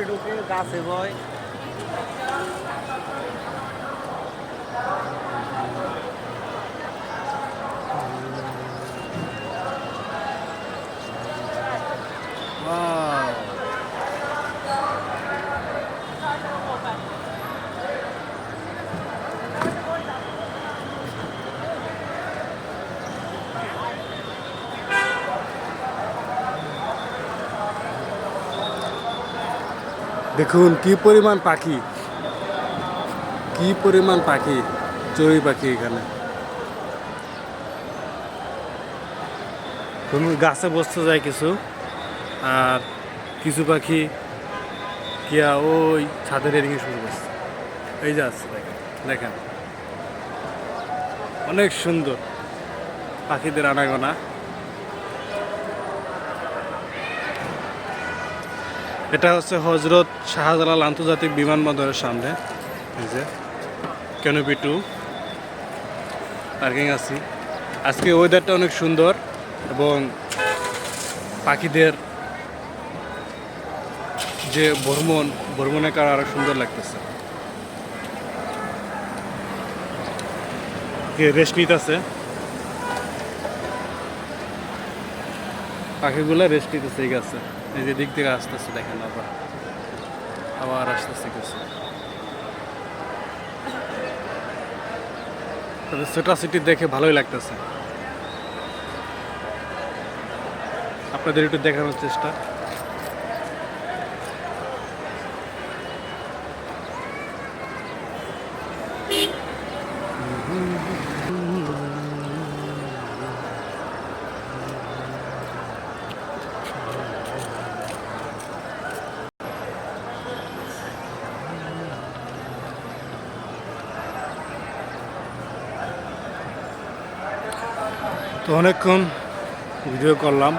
ঘরে ঢুকে গাছে বয়। দেখুন কি পরিমাণ পাখি, কি পরিমাণ পাখি, চড়ুই পাখি এখানে। কোন গাছে বসতে যায় কিছু, আর কিছু পাখি কিয়া ওই ছাদের এদিকে শুরু করছে। এই যে আছে, দেখেন দেখেন, অনেক সুন্দর পাখিদের আনাগোনা। এটা হচ্ছে হজরত শাহজালাল আন্তর্জাতিক বিমানবন্দরের সামনে। এই যে ক্যানোপি 2 পার্কিং আছি। আজকে ওয়েদারটা অনেক সুন্দর এবং পাখিদের যে ভ্রমণের কারণে আরো সুন্দর লাগতেছে। রেস্ট নিতেছে পাখিগুলো, রেস্ট নিতেছে এই গাছে। এই যে দিক থেকে আসতেছে, দেখেন আবার আসতেছে কিছু। তাদের সিটি দেখে ভালোই লাগতেছে। আপনাদের একটু দেখানোর চেষ্টা। তো অনেকক্ষণ ভিডিও করলাম,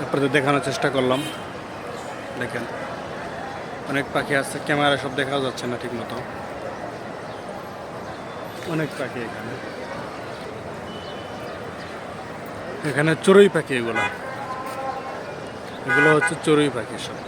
আপনাদের দেখানোর চেষ্টা করলাম। দেখেন অনেক পাখি আছে, ক্যামেরা সব দেখাও যাচ্ছে না ঠিক মতো। অনেক পাখি এখানে, এখানে চড়ুই পাখি। এগুলো হচ্ছে চড়ুই পাখি সব।